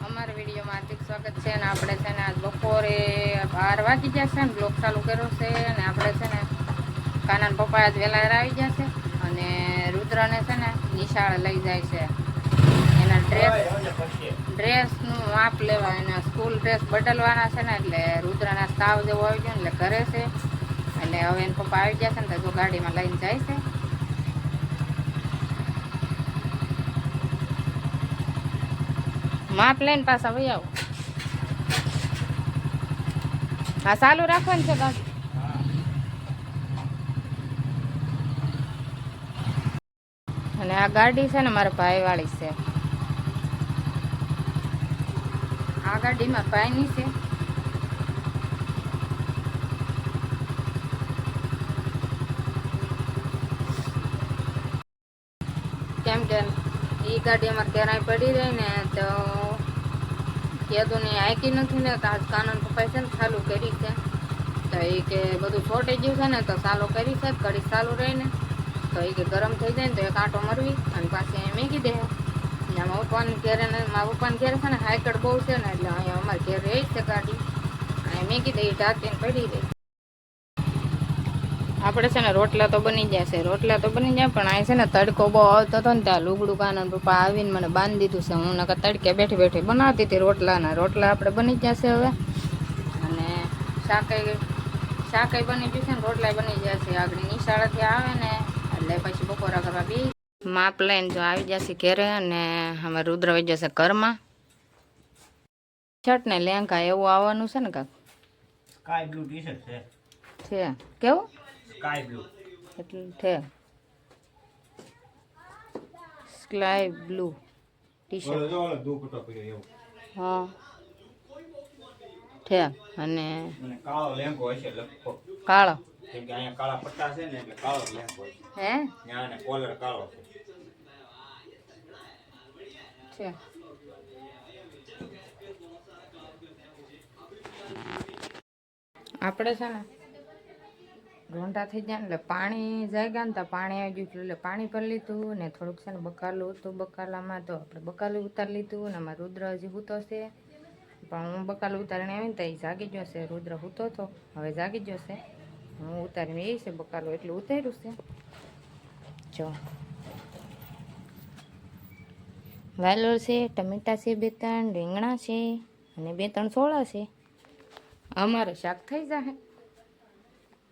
અમારા વિડીયોમાં હાર્દિક સ્વાગત છે ને આપણે છે ને આજ બપોરે 12 વાગી ગયા છે ને બ્લોગ ચાલુ કર્યો છે અને આપણે છે ને કાનાના પપ્પા આજ વહેલા આવી ગયા છે અને રુદ્રને છે ને નિશાળે લઈ જાય છે એના ડ્રેસનું માપ લેવા એના સ્કૂલ ડ્રેસ બદલવાના છે ને એટલે રુદ્રના તાવ જેવો આવી ગયો એટલે કરે છે એટલે હવે એના પપ્પા આવી ગયા છે ને તો જો ગાડીમાં લઈને જાય છે. માપ લઈને પાછા ભાઈ આવો. હા ચાલુ રાખવાનું છે ગાડી. અને આ ગાડી છે ને મારા ભાઈ વાળી છે. આ ગાડીમાં ભાઈની છે. કેમ કે એ ગાડી અમારે ક્યારાય પડી રહી ને તો કીધું ને આંકી નથી ને તો આજ કાનૂન પપ્પાએ છે ને ચાલુ કરી છે તો એ કે બધું છોટી ગયું છે ને તો ચાલુ કરી છે ઘડી ચાલુ રહીને તો એ કે ગરમ થઈ જાય ને તો એક આંટો મરવી અને પાછી મેકી દે. મારા પપ્પાને ઘેરે છે ને હાઈકડ બહુ છે ને એટલે અહીંયા અમારે ઘેર રહી છે ગાડી અહીંયા મેકી દે ઢાંકીને પડી રહી. આપણે છે ને રોટલા તો બની જશે પણ અહીં છે ને તડકો બહુ આવતો હતો ને ત્યાં લુગડું કાના પપ્પા આવીને મને બાંધી દીધું છે. હું નકર તડકે બેઠી બેઠી બનાવતી હતી રોટલા આપણે બની જશે હવે અને શાકાઈ બની જશે ને રોટલા બની જશે. આગળ નિશાળેથી આવે ને એટલે પછી બપોરા કરવા બી માપ લઈને જો આવી જશે ઘેરે અને અમે રુદ્ર વહી જશે ઘરમાં. શર્ટ ને લેંઘા એવું આવવાનું છે ને કાક સ્કાય બ્લુ ટી-શર્ટ છે કેવું સ્કાય બ્લુ એટલે છે સ્કાય બ્લુ ટી-શર્ટ હા છે અને કાળો લેંઘો હશે લગભગ કાળો કેમ કે અહીંયા કાળા પટ્ટા છે ને એટલે કાળો લેંઘો હશે. હે ત્યાં ને કોલર કાળો છે. આપણે છે ને રોંઢા થઈ જાય ને એટલે પાણી જાગ્યા ને તો પાણી આવી ગયું એટલે પાણી ભરી લીધું ને થોડુંક છે ને બકાલું હતું બકાલામાં તો આપણે બકાલું ઉતારી લીધું ને અમારા રુદ્ર હજી હૂતો છે પણ હું બકાલું ઉતારીને આવીને તો એ જાગી ગયો છે. રુદ્ર હૂતો હતો હવે જાગી ગયો છે. હું ઉતારીને એ છે બકાલું એટલું ઉતાર્યું છે. જો વાલોર છે, ટમેટા છે, 2-3 રીંગણા છે અને 2-3 સોળા છે. અમારે શાક થઈ જાય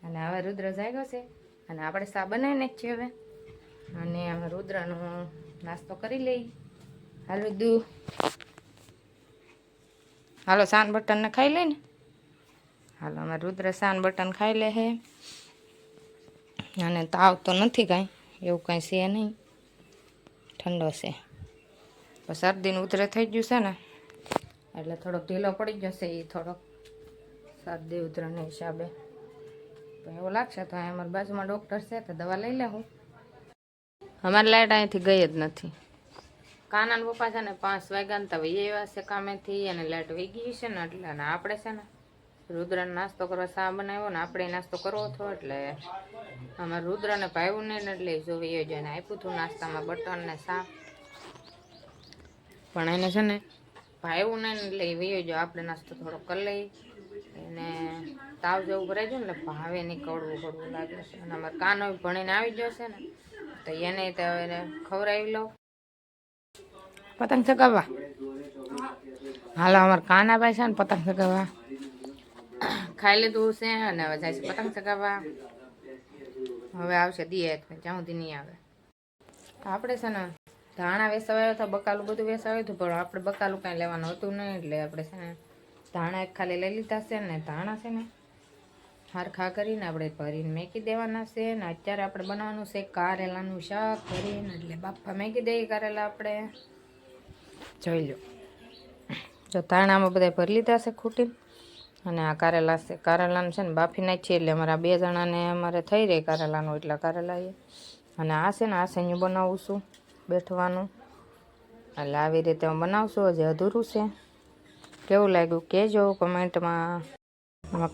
અને હવે રુદ્ર જાગ્યો છે અને આપણે શા બનાવીને જ છીએ હવે અને અમે રુદ્રનો નાસ્તો કરી લઈ. હાલો સાન બટનને ખાઈ લઈ ને. હાલો અમે રુદ્ર સાન બટન ખાઈ લે હે અને તાવ તો નથી કાંઈ એવું કાંઈ છે નહીં, ઠંડો છે. તો શરદીનું ઉતરે થઈ ગયું છે ને એટલે થોડોક ઢીલો પડી જશે એ થોડોક શરદી ઉધરસના હિસાબે. તો એવું લાગશે તો અહીં અમારી બાજુમાં ડૉક્ટર છે તો દવા લઈ લેવું. અમારી લાઇટ અહીંથી ગઈ જ નથી. કાનાના પપ્પા છે ને 5 વાગ્યા ને તો એવા છે કામેથી અને લાઇટ વહી ગઈ છે ને એટલે અને આપણે છે ને રુદ્રને નાસ્તો કરવા શા બનાવ્યો ને આપણે નાસ્તો કરવો હતો એટલે અમારે રુદ્રને ભાવ્યું નહીં ને એટલે જો એ જોઈને આપ્યું હતું નાસ્તામાં બટર ને શા પણ એને છે ને ભાવ્યું નહીં ને એટલે એ વયો જો આપણે નાસ્તો થોડો કરી લઈ. એને તાવ જેવું ભરાઈ ગયું ને એટલે ભાવે નહીં, કડવું લાગે છે અને અમારે કાનો ભણીને આવી ગયો છે ને તો એને તો એને ખવડાવી લઉં. પતંગ ચગાવવા હાલો અમારે કાનાભાઈ છે ને પતંગ ચગાવવા ખાઈ લીધું છે અને હવે જાય છે પતંગ ચગાવવા. હવે આવશે દિયે જ્યાં સુધી નહીં આવે. આપણે છે ને ધાણા વેસાવાયો હતા, બકાલું બધું વેસાવ્યું હતું પણ આપણે બકાલું કાંઈ લેવાનું હતું નહીં એટલે આપણે છે ને ધાણા એક ખાલી લઈ લીધા છે ને ધાણા છે ને હારખા કરીને આપણે ભરીને મેકી દેવાના છે ને અત્યારે આપણે બનાવવાનું છે કારેલાનું શાક ભરીને એટલે બાપા મેકી દઈએ કારેલા આપણે. જોઈ લો જો ધાણામાં બધા ભરી લીધા છે ખૂટી અને આ કારેલા છે. કારેલાનું છે ને બાફી નાખીએ એટલે અમારા 2 જણાને અમારે થઈ રહે કારેલાનું એટલા કારેલા એ. અને આ છે ને આ સેન્યું બનાવું છું બેઠવાનું એટલે આવી રીતે હું બનાવશું. હજી અધૂરું છે. કેવું લાગ્યું કહેજો કમેન્ટમાં.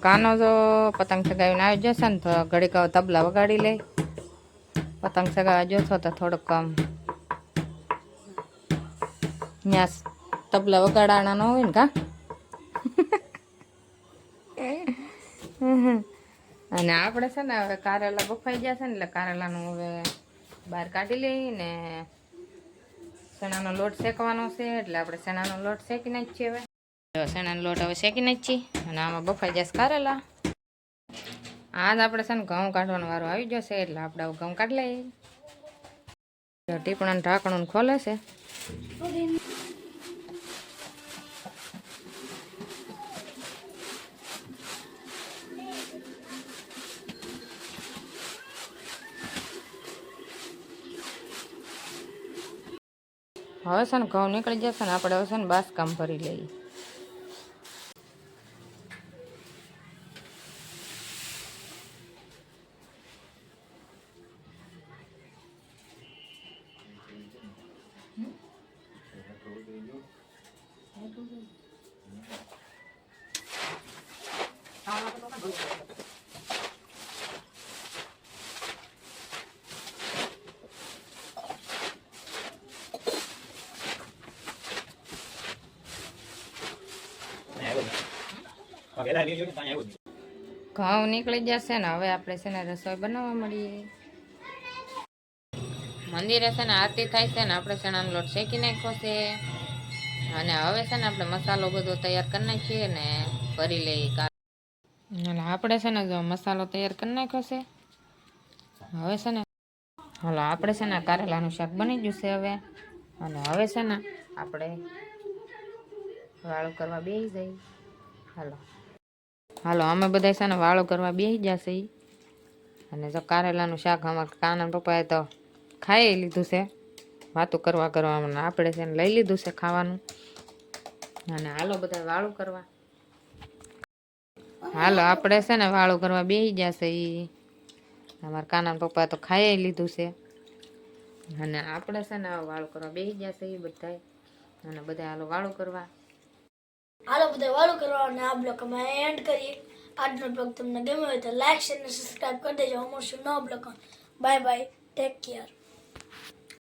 કાનો જો પતંગ ચગાવીને આવી જશે ને તો ઘડીક તબલા વગાડી લે. પતંગ ચગાવવા જોશો તો થોડુંક ત્યાં તબલા વગાડાણા ન હોય ને કા અને આપણે છે ને હવે કારેલા બફાઈ ગયા છે ને એટલે કારેલાનું હવે બહાર કાઢી લઈ ને ચણાનો લોટ શેકવાનો છે એટલે આપણે ચણાનો લોટ શેકી નાખીએ હવે ચણાનો લોટ હવે શેકી નાખીએ અને આમાં બફાઈ જશે કારેલા આજ આપણે છે ને ઘઉં કાઢવાનો વારો આવી જશે એટલે આપણે હવે ઘઉં કાઢી લઈએ ટીપણાનું ઢાંકણું ખોલે છે હવે છે ને ઘઉં નીકળી જશે ને આપણે હવે છે ને બાસકામ ભરી લઈએ ઘઉં નીકળી જશે ને હવે આપણે છે ને રસોઈ બનાવવા મળીએ મંદિરે છે ને આરતી થાય છે ને આપણે ચણાનો લોટ શેકી નાખ્યો છે અને હવે છે ને આપણે મસાલો બધો તૈયાર કરી નાખીએ ને ભરી લઈએ એટલે આપણે છે ને જો મસાલો તૈયાર કરી નાખ્યો છે હવે છે ને હાલો આપણે છે ને કારેલાનું શાક બની ગયું છે હવે અને હવે છે ને આપણે વાળું કરવા બેસી જઈએ હાલો હાલો અમે બધા છે ને વાળું કરવા બેસી જશે અને જો કારેલાનું શાક અમારા કાના પપ્પાએ તો ખાઈ લીધું છે વાતું કરવામાં આપણે છે ને લઈ લીધું છે ખાવાનું અને હાલો બધા વાળું કરવા હાલો આપણે છે ને વાળું કરવા બેસી જશે અમારા કાના પપ્પાએ તો ખાઈ લીધું છે અને આપણે છે ને વાળું કરવા બેસી જશે બધા અને બધા હાલો વાળું કરવા હાલો બધા વાળું કરવા અને આ બ્લોગ અમે એન્ડ કરીએ આજનો બ્લોગ તમને ગમ્યો હોય તો લાઈક શેર અને સબસ્ક્રાઇબ કરી દેજો મળશું નવો blog bye bye take care